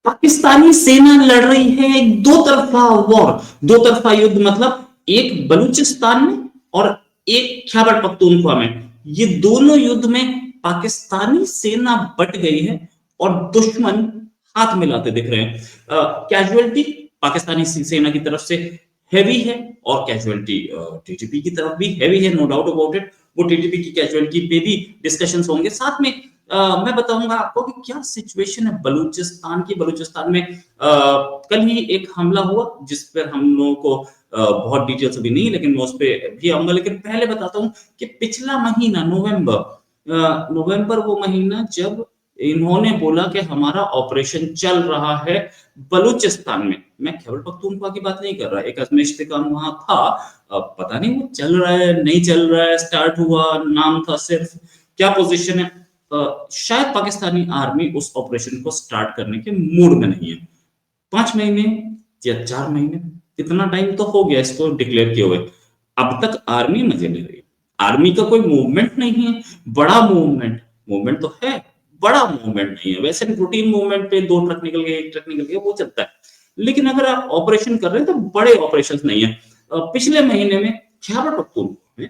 पाकिस्तानी सेना लड़ रही है एक दो तरफा वॉर, दो तरफा युद्ध, मतलब एक बलूचिस्तान में और एक खैबर पख्तूनख्वा में। ये दोनों युद्ध में पाकिस्तानी सेना बट गई है और दुश्मन हाथ मिलाते दिख रहे हैं। कैजुअलिटी पाकिस्तानी सेना की तरफ से हैवी है और कैजुअलिटी टीटीपी की तरफ भी हैवी है, नो डाउट अबाउट इट। वो टीटीपी की कैजुअलिटी पे भी डिस्कशंस होंगे साथ में। मैं बताऊंगा आपको कि क्या सिचुएशन है बलूचिस्तान की। बलूचिस्तान में कल ही एक हमला हुआ जिस पर हम लोगों को बहुत डिटेल्स अभी नहीं, लेकिन मैं उस पर भी आऊंगा। लेकिन पहले बताता हूं कि पिछला महीना नवंबर वो महीना जब इन्होंने बोला कि हमारा ऑपरेशन चल रहा है बलूचिस्तान में। मैं खैबर पख्तूनख्वा की बात नहीं कर रहा, एक अजमेर इस्तेकाम वहां था। अब पता नहीं वो चल रहा है नहीं चल रहा है, स्टार्ट हुआ, नाम था सिर्फ, क्या पोजीशन है। शायद पाकिस्तानी आर्मी उस ऑपरेशन को स्टार्ट करने के मूड में नहीं है। 5 महीने या 4 महीने, इतना टाइम तो हो गया इसको डिक्लेयर किए हुए, अब तक आर्मी मजे ले रही है। आर्मी का कोई मूवमेंट नहीं है, बड़ा मूवमेंट, मूवमेंट तो है, बड़ा मूवमेंट नहीं है। वैसे रूटीन मूवमेंट पे 2 ट्रक निकल गए, 1 ट्रक निकल गया, वो चलता है। लेकिन अगर आप ऑपरेशन कर रहे हैं तो बड़े ऑपरेशन नहीं है। पिछले महीने में खैबर पख्तूनख्वा में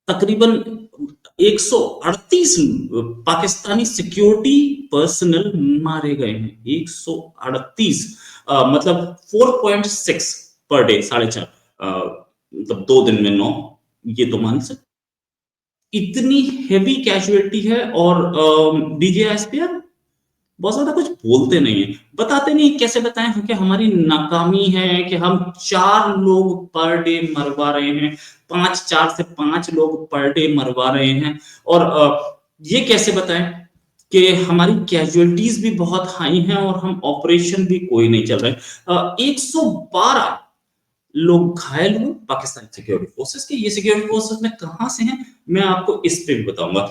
तकरीबन 138 पाकिस्तानी सिक्योरिटी पर्सनल मारे गए हैं। 138, मतलब 4.6 पर डे, 4.5, मतलब 2 दिन में 9, ये तो मान सकते। इतनी हेवी कैजुअलिटी है और डीजीएसपीआर बहुत ज्यादा कुछ बोलते नहीं है, बताते नहीं। कैसे बताएं कि हमारी नाकामी है कि हम 4 लोग पर डे मरवा रहे हैं, 4 से 5 लोग पर डे मरवा रहे हैं। और ये कैसे बताएं कि हमारी कैजुअलिटीज भी बहुत हाई हैं और हम ऑपरेशन भी कोई नहीं चल रहे। 112 लोग घायल हुए पाकिस्तानी सिक्योरिटी फोर्सेस के। ये सिक्योरिटी फोर्सेस में कहां से हैं मैं आपको इस पे भी बताऊंगा।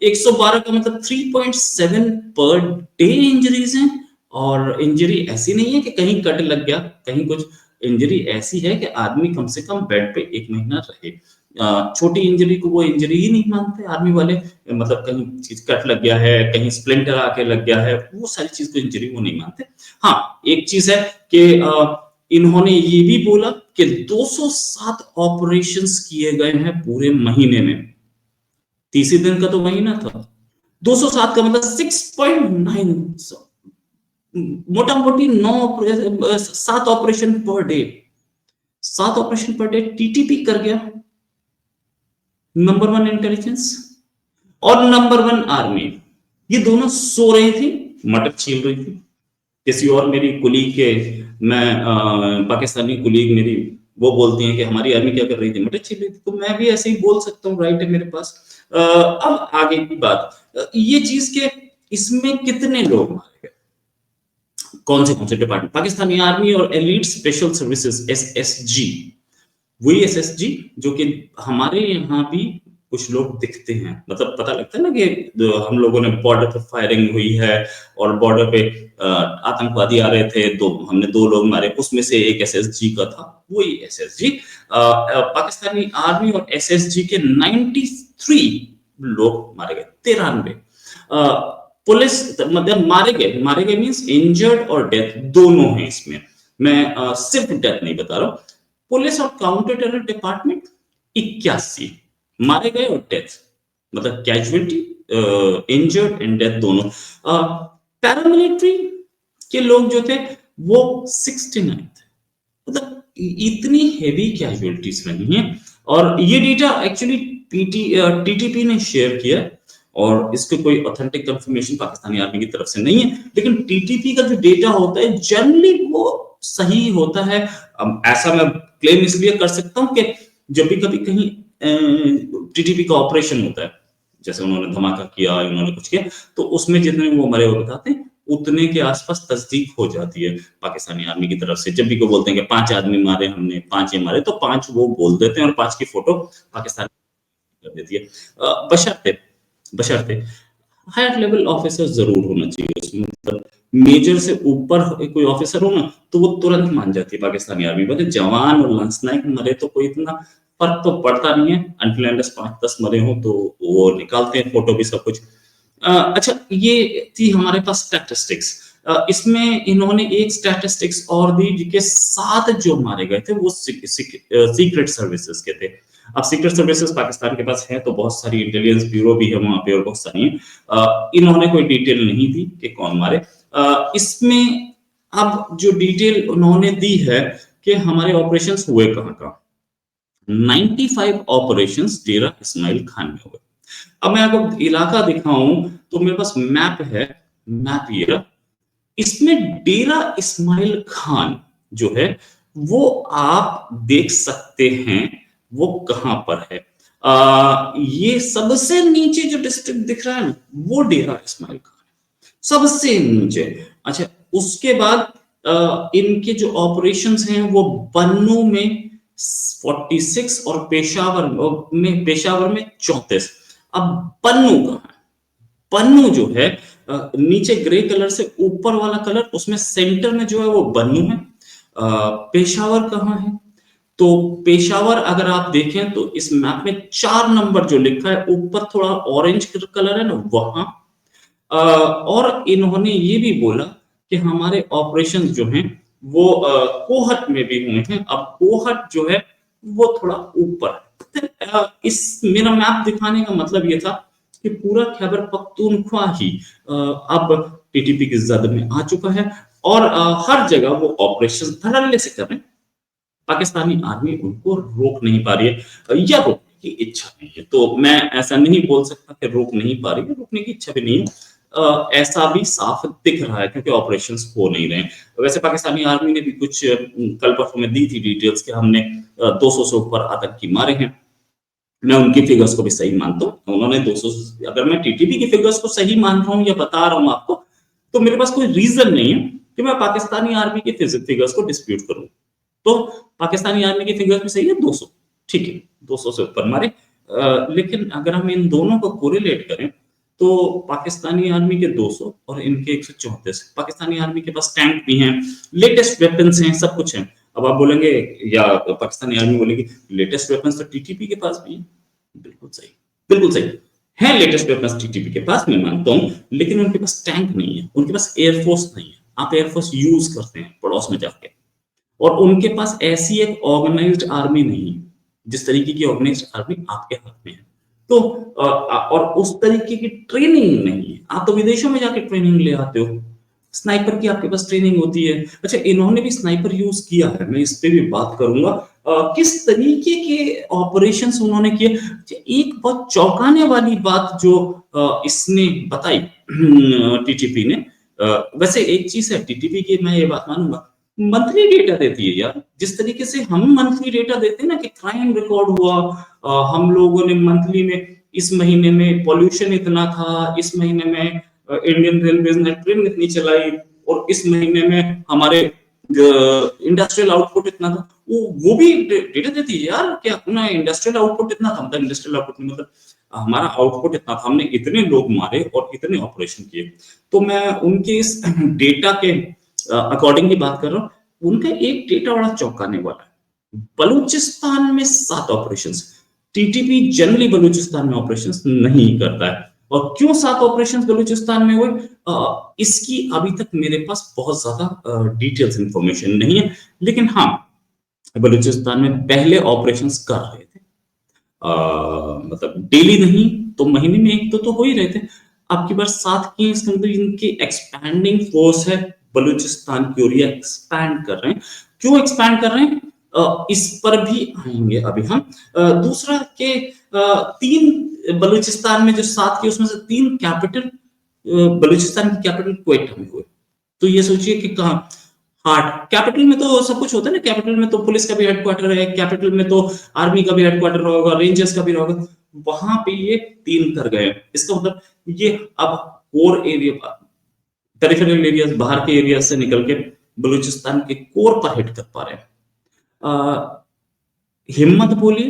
112 का मतलब 3.7 पर डे इंजरीज हैं। और इंजरी ऐसी नहीं है कि कहीं कट लग गया कहीं कुछ, इंजरी ऐसी है कि आदमी कम से कम बेड पे 1 महीना रहे। छोटी इंजरी को वो इंजरी ही नहीं मानते आर्मी वाले, मतलब कहीं चीज कट लग गया है, कहीं स्प्लिंटर आके लग गया है, वो सारी चीज को इंजरी वो नहीं मानते। हाँ, एक चीज है कि इन्होंने ये भी बोला कि 207 ऑपरेशंस किए गए हैं पूरे महीने में। 30 दिन का तो महीना था, 207 का मतलब 6.9, मोटा मोटी 7 operation per day. 7 operation per day TTP कर गया, नंबर 1 इंटेलिजेंस और नंबर 1 आर्मी। ये दोनों सो रही थी, मटर छील रही थी। किसी और मेरी कुलीग के, मैं पाकिस्तानी कुलीग मेरी, वो बोलती हैं कि हमारी आर्मी क्या कर रही थी, मटर छील रही थी। तो मैं भी ऐसे ही बोल सकता हूँ, राइट है मेरे पास। अब आगे की बात, ये चीज के इसमें कितने लोग मारे गए, कौन से डिपार्टमेंट, पाकिस्तानी आर्मी और एलीट स्पेशल सर्विसेज एसएसजी, वही एसएसजी जो कि हमारे यहाँ भी कुछ लोग दिखते हैं। मतलब पता लगता है ना कि हम लोगों ने बॉर्डर पे फायरिंग हुई है और बॉर्डर पे आतंकवादी आ रहे थे, हमने 2 लोग मारे, उसमें से एक एसएसजी का था। वही एसएसजी, पाकिस्तानी आर्मी और एसएसजी के 93 लोग मारे गए, 93। पुलिस मतलब मारे गए मींस इंजर्ड और डेथ दोनों हैं इसमें। मैं सिर्फ डेथ नहीं बता रहा हूं। पुलिस और काउंटर टेरर डिपार्टमेंट 81 मारे गए और डेथ, मतलब कैजुअलिटी, इंजर्ड एंड डेथ दोनों। पैरामिलिट्री के लोग जो थे वो 69 थे। मतलब इतनी हेवी कैजुअलिटीज रही हैं। और ये डेटा एक्चुअली टीटीपी ने शेयर किया और इसके कोई ऑथेंटिक कंफर्मेशन पाकिस्तानी आर्मी की तरफ से नहीं है। लेकिन टीटीपी का जो डेटा होता है जनरली वो सही होता है। ऐसा मैं क्लेम इसलिए कर सकता हूं कि जब भी कभी कहीं टीटीपी का ऑपरेशन होता है, जैसे उन्होंने धमाका किया, उन्होंने कुछ किया, तो उसमें जितने वो मरे हुए बताते हैं उतने के आसपास तस्दीक हो जाती है पाकिस्तानी आर्मी की तरफ से। जब भी को बोलते हैं कि 5 आदमी मारे हमने, 5 ये मारे, तो 5 वो बोल देते हैं और 5 की फोटो पाकिस्तान कर देती है। बशर्ते बशर्ते हायर लेवल ऑफिसर जरूर होना चाहिए उसमें, मतलब मेजर से ऊपर कोई ऑफिसर हो ना तो वो तुरंत मान जाती है पाकिस्तानी आर्मी। बोले जवान और लंसनायक मरे तो कोई इतना फर्क तो पड़ता नहीं है, अनटिल एंड 5-10 मरे हो तो वो निकालते हैं फोटो भी सब कुछ। अच्छा, ये थी हमारे पास स्टैटिस्टिक्स। इसमें इन्होंने एक स्टैटिस्टिक्स और दी, जिसके 7 जो मारे गए थे वो सीक्रेट सर्विसेज के थे। अब सीक्रेट सर्विसेज पाकिस्तान के पास है, तो बहुत सारी इंटेलिजेंस ब्यूरो भी है वहां पे और बहुत सारी हैं। इन्होंने कोई डिटेल नहीं दी कि कौन मारे। इसमें अब जो डिटेल उन्होंने दी है कि हमारे ऑपरेशंस हुए कहाँ-कहाँ। 95 ऑपरेशंस डेरा इस्माइल खान में हुए। अब मैं आपको इलाका दिखाऊं तो मेरे पास मैप है, मैप ये रहा। इसमें डेरा इस्माइल खान जो है वो आप देख सकते हैं वो कहां पर है। ये सबसे नीचे जो डिस्ट्रिक्ट दिख रहा है ना, वो डेरा इस्माइल खान सबसे नीचे। अच्छा, उसके बाद इनके जो ऑपरेशंस हैं वो बन्नू में 46 और पेशावर में 34। अब पन्नू कहाँ है? पन्नू जो है नीचे ग्रे कलर से ऊपर वाला कलर, उसमें सेंटर में जो है वो बन्नू है। पेशावर कहाँ है? तो पेशावर अगर आप देखें तो इस मैप में 4 नंबर जो लिखा है ऊपर थोड़ा ऑरेंज कलर है ना, वहां। और इन्होंने ये भी बोला कि हमारे ऑपरेशन जो हैं वो कोहट में भी हुए हैं। अब कोहट जो है वो थोड़ा ऊपर है। इस मेरा मैप दिखाने का मतलब ये था कि पूरा खैबर पख्तूनख्वा ही अब टीटीपी की जद में आ चुका है और हर जगह वो ऑपरेशन धड़ल्ले से कर रहे हैं। पाकिस्तानी आर्मी उनको रोक नहीं पा रही है या रोकने की इच्छा नहीं है। तो मैं ऐसा नहीं बोल सकता कि रोक नहीं पा रही है, रोकने की इच्छा भी नहीं है। ऐसा भी साफ दिख रहा है क्योंकि ऑपरेशंस हो नहीं रहे हैं। वैसे पाकिस्तानी आर्मी ने भी कुछ कल परसों में दी थी डिटेल्स कि हमने 200 से ऊपर आतंकी मारे हैं। मैं उनकी फिगर्स को भी सही मानता हूँ। उन्होंने 200, अगर मैं टीटीपी की फिगर्स को सही मान रहा हूँ या बता रहा हूँ आपको, तो मेरे पास कोई रीजन नहीं है कि मैं पाकिस्तानी आर्मी की फिगर्स को डिस्प्यूट करूं। तो पाकिस्तानी आर्मी की फिगर्स भी सही है 200, ठीक है, 200 से ऊपर मारे। लेकिन अगर हम इन दोनों को कोरिलेट करें तो पाकिस्तानी आर्मी के 200 और इनके 134। पाकिस्तानी आर्मी के पास टैंक भी हैं, लेटेस्ट वेपन्स हैं, सब कुछ है। अब आप बोलेंगे या पाकिस्तानी आर्मी बोलेगी लेटेस्ट वेपन्स तो टीटीपी के पास भी है। बिल्कुल सही, बिल्कुल सही है, लेटेस्ट वेपन्स टीटीपी के पास, मैं मानता हूँ, लेकिन उनके पास टैंक नहीं है, उनके पास एयरफोर्स नहीं है। आप एयरफोर्स यूज करते हैं पड़ोस में जाके, और उनके पास ऐसी एक ऑर्गेनाइज्ड आर्मी नहीं है जिस तरीके की ऑर्गेनाइज्ड आर्मी आपके हाथ में है। तो और उस तरीके की ट्रेनिंग नहीं है। आप तो विदेशों में जाके ट्रेनिंग ले आते हो, स्नाइपर की आपके पास ट्रेनिंग होती है। अच्छा, इन्होंने भी स्नाइपर यूज किया है, मैं इस पे भी बात करूंगा किस तरीके के ऑपरेशंस उन्होंने किए। अच्छा, एक बहुत चौंकाने वाली बात जो इसने बताई टीटीपी ने, वैसे एक चीज है टीटीपी की, मैं ये बात मानूंगा, मंथली डेटा देती है यार। जिस तरीके से हम मंथली डेटा देते हैं ना कि क्राइम रिकॉर्ड हुआ, हम लोगों ने मंथली में इस महीने में पॉल्यूशन इतना था, इस महीने में इंडियन रेलवे ने ट्रेन इतनी चलाई, और इस महीने में हमारे इंडस्ट्रियल आउटपुट इतना था, वो भी डेटा देती है यार कि अपना इंडस्ट्रियल आउटपुट इतना था। मतलब इंडस्ट्रियल आउटपुट मतलब हमारा आउटपुट इतना था, हमने इतने लोग मारे और इतने ऑपरेशन किए। तो मैं उनके इस डेटा के अकॉर्डिंगली बात कर रहा हूँ। उनका एक डेटा बड़ा चौंकाने वाला है। बलूचिस्तान में 7 ऑपरेशंस। टीटीपी जनरली बलूचिस्तान में ऑपरेशंस नहीं करता है, और क्यों 7 ऑपरेशंस बलूचिस्तान में हुए इसकी अभी तक मेरे पास बहुत ज्यादा डिटेल्स इंफॉर्मेशन नहीं है। लेकिन हाँ, बलूचिस्तान में पहले ऑपरेशंस कर रहे थे, मतलब डेली नहीं तो महीने में एक तो हो ही रहे थे। आपकी बार 7 की, इसके मतलब इनकी एक्सपैंडिंग फोर्स है बलूचिस्तान की, और ये एक्सपैंड कर रहे हैं। क्यों एक्सपैंड कर रहे हैं इस पर भी आएंगे अभी हम। दूसरा के 3 बलूचिस्तान में जो 7 की, उसमें से 3 कैपिटल बलूचिस्तान की कैपिटल क्वेटा में हुए। तो ये सोचिए कि कहाँ हार्ट, कैपिटल में तो सब कुछ होता है ना, कैपिटल में तो पुलिस का भी हेडक्वार्टर है, कैपिटल में तो आर्मी का भी हेडक्वार्टर होगा, रेंजर्स का भी होगा। वहां पे ये 3 कर गए। इसका मतलब ये अब कोर एरिया, पेरिफेरल एरियाज, बाहर के एरिया से निकल के बलूचिस्तान के कोर पर हिट कर पा रहे हैं। हिम्मत बोलिए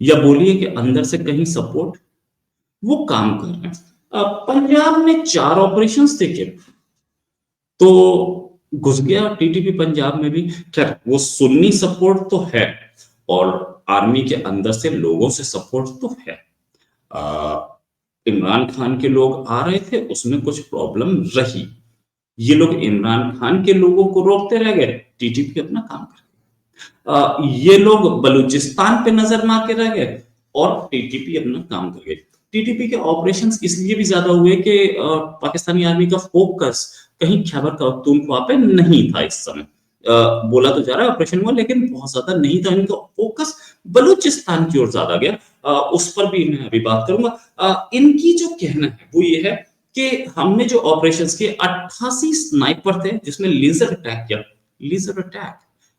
या बोलिए कि अंदर से कहीं सपोर्ट, वो काम कर रहे हैं। पंजाब में 4 ऑपरेशंस देखे तो घुस गया टीटीपी पंजाब में भी। खैर वो सुन्नी सपोर्ट तो है, और आर्मी के अंदर से लोगों से सपोर्ट तो है। इमरान खान के लोग आ रहे थे, उसमें कुछ प्रॉब्लम रही, ये लोग इमरान खान के लोगों को रोकते रह गए, टीटीपी अपना काम कर ये लोग बलूचिस्तान पे नजर मार के रह गए और टीटीपी अपना काम कर गए। टीटीपी के ऑपरेशंस इसलिए भी ज्यादा हुए कि पाकिस्तानी आर्मी का फोकस कहीं खैबर पख्तूनख्वा पे नहीं था इस समय। बोला तो जा रहा है ऑपरेशन हुआ, लेकिन बहुत ज्यादा नहीं था, इनका फोकस बलूचिस्तान की ओर ज्यादा गया। उस पर भी मैं अभी बात करूंगा। इनकी जो कहना है वो ये है कि हमने जो ऑपरेशंस किए 88 स्नाइपर थे जिसमें लेजर अटैक किया। लेजर अटैक,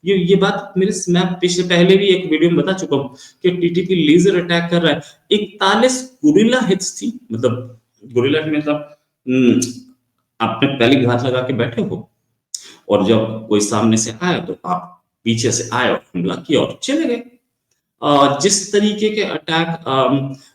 ये बात मैं पिछले पहले भी एक वीडियो में बता चुका हूं कि टीटीपी लेजर अटैक कर रहा है। 41 गुरिल्ला हिट्स थी, मतलब गुरिल्ला मतलब आपने पहले घात लगा के बैठे हो और जब कोई सामने से आया तो आप पीछे से आए और हमला किया और चले गए। जिस तरीके के अटैक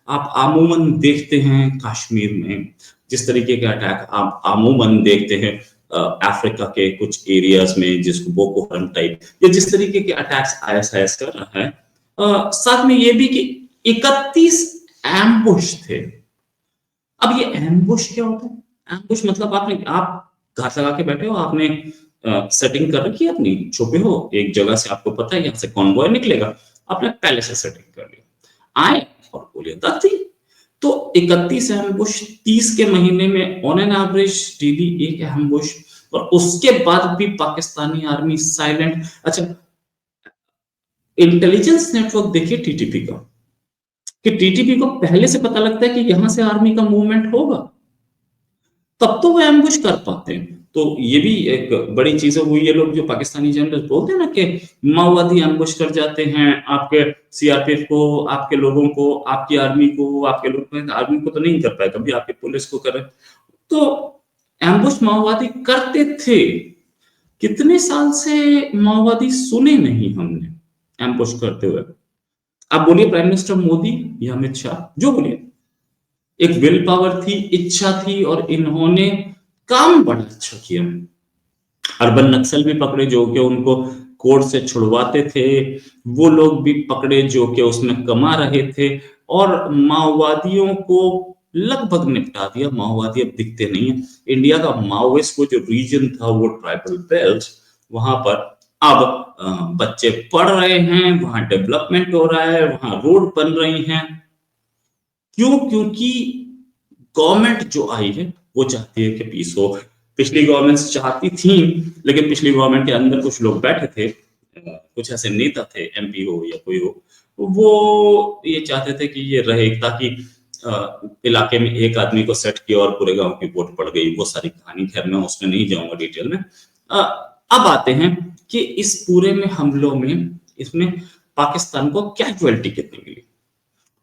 आप आमूमन देखते हैं कश्मीर में, जिस तरीके के अटैक आप आमूमन देखते हैं अफ्रीका के कुछ एरियाज में, जिसको बोको हरम टाइप, या जिस तरीके के अटैक्स आईएसआईएस कर रहा है, साथ में ये भी कि 31 एम्बुश थे। अब ये एम्बुश क्या होता है? एम्बुश मतलब आप घात लगा के बैठे हो, आपने सेटिंग कर रखी है अपनी, छुपे हो एक जगह से, आपको पता है यहाँ से कॉन्वॉय निकलेगा, आपने पहले से सेटिंग कर लिया, आए और गोलियां दाग दी। तो 31 एम्बुश 30 के महीने में ऑन एन एवरेज डेली एक एम्बुश, और उसके बाद भी पाकिस्तानी आर्मी साइलेंट। अच्छा, इंटेलिजेंस नेटवर्क देखिए टीटीपी का, कि टीटीपी को पहले से पता लगता है कि यहां से आर्मी का मूवमेंट होगा, तब तो वो एम्बुश कर पाते हैं। तो ये भी एक बड़ी चीज है। वो ये लोग जो पाकिस्तानी जर्नलिस्ट बोलते हैं ना कि माओवादी एम्बुश कर जाते हैं आपके सीआरपीएफ को, आपके लोगों को, आपकी आर्मी को, आपके लोग आर्मी को तो नहीं कर पाए कभी, आपकी पुलिस को करे। तो एम्बुश माओवादी करते थे, कितने साल से माओवादी सुने नहीं हमने एम्बुश करते हुए। आप बोलिए प्राइम मिनिस्टर मोदी या अमित शाह, जो बोलिए, एक विल पावर थी, इच्छा थी, और इन्होंने काम बड़ा अच्छा किया। अर्बन नक्सल भी पकड़े जो कि उनको कोर्ट से छुड़वाते थे, वो लोग भी पकड़े जो कि उसमें कमा रहे थे, और माओवादियों को लगभग निपटा दिया। माओवादी अब दिखते नहीं है। इंडिया का माओइस्ट वो जो रीजन था, वो ट्राइबल बेल्ट, वहां पर अब बच्चे पढ़ रहे हैं, वहां डेवलपमेंट हो रहा है, वहां रोड बन रही हैं। क्यों? क्योंकि गवर्नमेंट जो आई है वो चाहती है कि पीस हो। पिछली गवर्नमेंट्स चाहती थी, लेकिन पिछली गवर्नमेंट के अंदर कुछ लोग बैठे थे, कुछ ऐसे नेता थे, एमपी हो या कोई हो, वो ये चाहते थे कि ये रहे, ताकि इलाके में एक आदमी को सेट किया और पूरे गांव की वोट पड़ गई। वो सारी कहानी, खैर मैं उसमें नहीं जाऊंगा डिटेल में। अब आते हैं कि इस पूरे में हमलों में, इसमें पाकिस्तान को कैजुअलिटी कितनी मिली।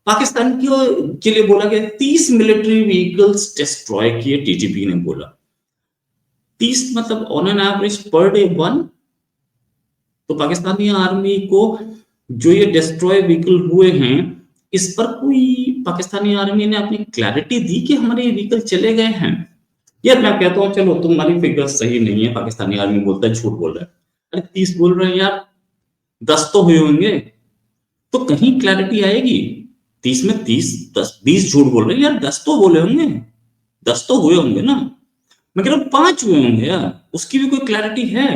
पाकिस्तान के लिए बोला गया 30 मिलिट्री व्हीकल्स डिस्ट्रॉय किए, टीटीपी ने बोला। 30 मतलब on an average per day 1। तो पाकिस्तानी आर्मी को जो ये डिस्ट्रॉय व्हीकल हुए हैं, इस पर कोई पाकिस्तानी आर्मी ने अपनी क्लैरिटी दी कि हमारे ये व्हीकल चले गए हैं? यार मैं कहता हूं चलो तुम्हारी फिगर सही नहीं है, पाकिस्तानी आर्मी बोलता है झूठ बोल रहा है। अरे 30 बोल रहे हैं यार, 10 तो हुए होंगे, तो कहीं क्लैरिटी आएगी। 30 में 30, 10, 20 झूठ बोल रहे हैं यार, 10 तो बोले होंगे, 10 तो हुए होंगे ना। मैं कह रहा हूं 5 हुए होंगे यार, उसकी भी कोई क्लैरिटी है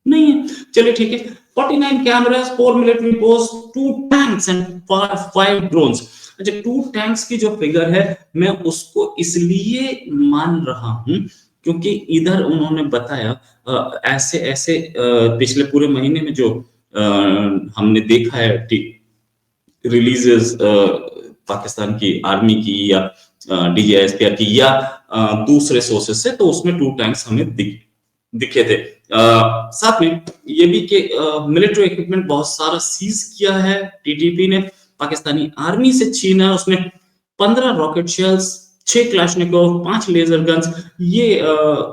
नहीं है। चलिए ठीक है, 49 cameras, 4 military post, 2 tanks and 5 drones. अच्छा, 2 टैंक्स की जो फिगर है, मैं उसको इसलिए मान रहा हूं क्योंकि इधर उन्होंने बताया ऐसे ऐसे पिछले पूरे महीने में जो हमने देखा है रिलीजेस पाकिस्तान की आर्मी की या डीजीआईएसपीआर की या दूसरे सोर्सेस से, तो उसमें 2 टैंक्स हमें दिखे थे। साथ में ये भी कि मिलिट्री इक्विपमेंट बहुत सारा सीज किया है टीटीपी ने, पाकिस्तानी आर्मी से छीना है। उसमें 15 रॉकेट शेल्स, 6 क्लैशनिकोव, 5 लेजर गन्स, ये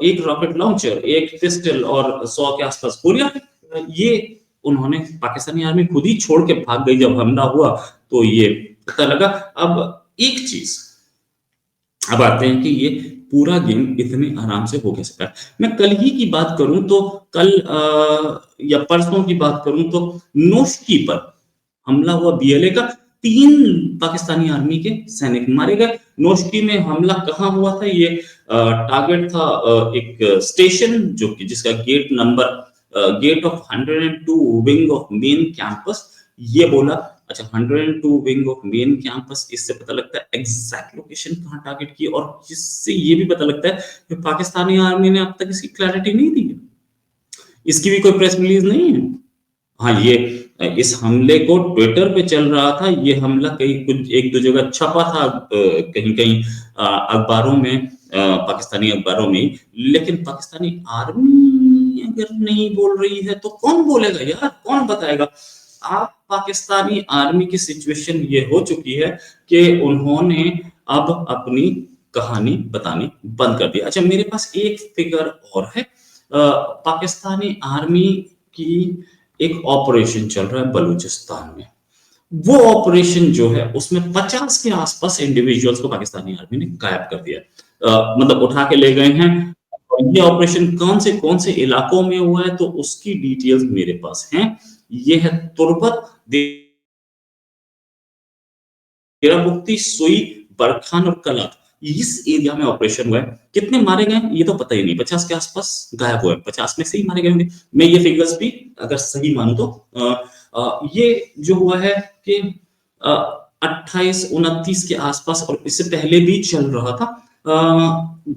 एक रॉकेट लॉन्चर, एक पिस्टल और 100 के आसपास गोलियां, ये उन्होंने, पाकिस्तानी आर्मी खुद ही छोड़ के भाग गई जब हमला हुआ, तो ये पता लगा। अब एक चीज, अब आते हैं कि ये पूरा गेम इतने आराम से हो कैसे पाया। मैं कल ही की बात करूं तो कल या परसों की बात करूं तो नोशकी पर हमला हुआ बीएलए का, 3 पाकिस्तानी आर्मी के सैनिक मारे गए। नोशकी में हमला कहां हुआ था? ये टारगेट था एक स्टेशन जो कि जिसका gate of 102 wing of main campus, ये बोला। अच्छा, 102 विंग ऑफ मेन कैंपस, इससे पता लगता है एग्जैक्ट लोकेशन कहाँ टारगेट की, और इससे ये भी पता लगता है कि पाकिस्तानी आर्मी ने अब तक इसकी क्लैरिटी नहीं दी है, इसकी भी कोई प्रेस रिलीज नहीं है। हाँ, ये इस हमले को ट्विटर पे चल रहा था, ये हमला कहीं कुछ एक दो जगह छपा था, कहीं कहीं अखबारों में, पाकिस्तानी अखबारों में, लेकिन पाकिस्तानी आर्मी अगर नहीं बोल रही है तो कौन बोलेगा यार, कौन बताएगा। आप पाकिस्तानी आर्मी की सिचुएशन ये हो चुकी है कि उन्होंने अब अपनी कहानी बतानी बंद कर दी। अच्छा, मेरे पास एक फिगर और है, पाकिस्तानी आर्मी की एक ऑपरेशन चल रहा है बलूचिस्तान में। वो ऑपरेशन जो है उसमें 50 के आसपास इंडिविजुअल्स को पाकिस्तानी आर्मी ने गायब कर दिया, मतलब उठा के ले गए हैं। और ये ऑपरेशन कौन से इलाकों में हुआ है तो उसकी डिटेल्स मेरे पास हैं। ये है तुर्बत, डेरामुक्ति, सुई, बरखान और कलात, इस एरिया में ऑपरेशन हुआ है। कितने मारे गए ये तो पता ही नहीं, 50 के आसपास गायब हुए, 50 में से ही मारे गए होंगे। मैं ये फिगर्स भी अगर सही मानूं तो ये जो हुआ है कि 28-29 के आसपास, और इससे पहले भी चल रहा था।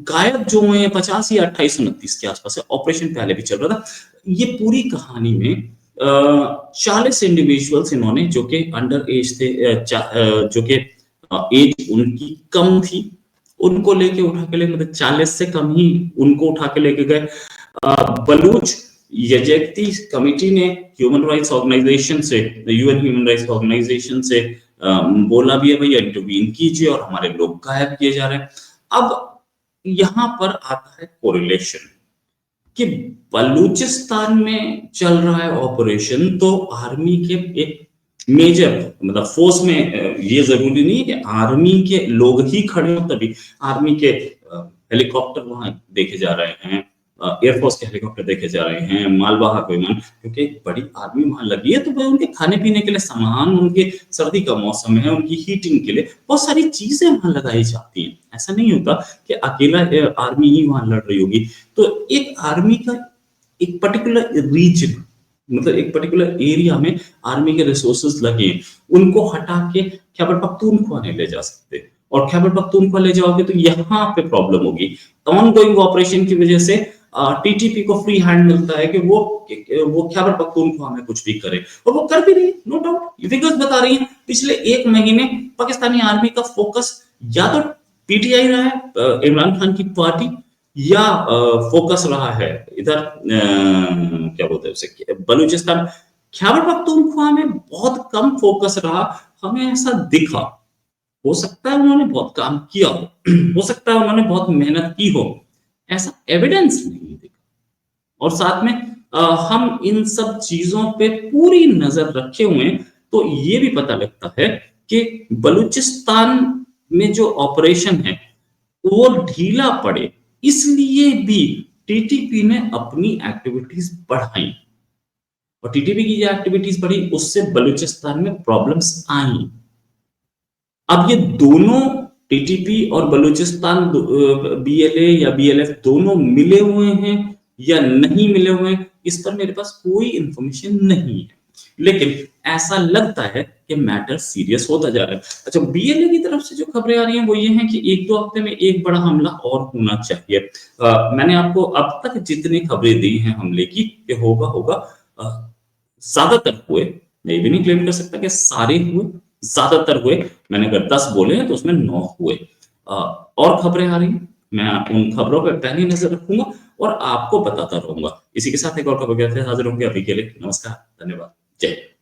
गायब जो हुए 50 या 28-29 के आसपास है, ऑपरेशन पहले भी चल रहा था। ये पूरी कहानी में 40 इंडिविजुअल्स इन्होंने, जो कि अंडर एज थे, जो कि एज उनकी कम थी, उनको लेके उठा के ले, मतलब 40 से कम ही उनको उठा के लेके गए। बलूच यजक्ति कमेटी ने ह्यूमन राइट्स ऑर्गेनाइजेशन से, यूएन ह्यूमन राइट्स ऑर्गेनाइजेशन से बोला भी है भैया इंटरवीन कीजिए और हमारे लोग गायब किए जा रहे हैं। अब यहां पर आता है कोरिलेशन कि बलूचिस्तान में चल रहा है ऑपरेशन, तो आर्मी के एक मेजर, मतलब फोर्स में ये जरूरी नहीं है कि आर्मी के लोग ही खड़े हो, तभी आर्मी के हेलीकॉप्टर वहां देखे जा रहे हैं, एयरफोर्स के हेलीकॉप्टर देखे जा रहे हैं, मालवाहक विमान, क्योंकि एक बड़ी आर्मी वहां लगी है, तो वह उनके खाने पीने के लिए सामान, उनके सर्दी का मौसम है, उनकी हीटिंग के लिए बहुत सारी चीजें वहां लगाई जाती हैं। ऐसा नहीं होता कि अकेला आर्मी ही वहां लड़ रही होगी। तो एक आर्मी का एक पर्टिकुलर रीजन, मतलब एक पर्टिकुलर एरिया में आर्मी के रिसोर्सेज लगे, उनको हटा के खैबर पख्तूनख्वा नहीं ले जा सकते, और खैबर पख्तूनख्वा ले जाओगे तो यहाँ पे प्रॉब्लम होगी। ऑन गोइंग ऑपरेशन की वजह से टीटीपी को फ्री हैंड मिलता है कि वो खैबर पख्तूनख्वा में कुछ भी करे, और वो कर भी रही है, नो डाउट। ये फिगर्स बता रही हैं, पिछले एक महीने पाकिस्तानी आर्मी का फोकस या तो पीटीआई रहा है, इमरान खान की पार्टी, या फोकस रहा है इधर क्या बोलते हैं उसे, बलूचिस्तान। खैबर पख्तूनख्वा में बहुत कम फोकस रहा, हमें ऐसा दिखा। हो सकता है उन्होंने बहुत काम किया हो सकता है उन्होंने बहुत मेहनत की हो, ऐसा एविडेंस नहीं दिखा। और साथ में हम इन सब चीजों पे पूरी नजर रखे हुए हैं, तो ये भी पता लगता है कि बलूचिस्तान में जो ऑपरेशन है वो ढीला पड़े, इसलिए भी टीटीपी ने अपनी एक्टिविटीज बढ़ाई, और टीटीपी की जो एक्टिविटीज बढ़ी उससे बलूचिस्तान में प्रॉब्लम्स आई। अब ये दोनों, टीटीपी और बलूचिस्तान, बीएलए या बीएलएफ दोनों मिले हुए हैं या नहीं मिले हुए हैं, इस पर मेरे पास कोई इंफॉर्मेशन नहीं है, लेकिन ऐसा लगता है कि मैटर सीरियस होता जा रहा है। अच्छा, बीएलए की तरफ से जो खबरें आ रही हैं वो ये हैं कि 1-2 हफ्ते में एक बड़ा हमला और होना चाहिए। मैंने आपको अब तक जितनी खबरें दी हैं हमले की कि होगा, ज्यादातर हुए, मैं भी नहीं क्लेम कर सकता कि सारे हुए, ज्यादातर हुए। मैंने अगर 10 बोले हैं तो उसमें 9 हुए। और खबरें आ रही हैं, मैं उन खबरों पर पहली नजर रखूंगा और आपको बताता रहूंगा। इसी के साथ एक और खबर के साथ हाजिर होंगे। अभी के लिए नमस्कार, धन्यवाद, जय हिंद।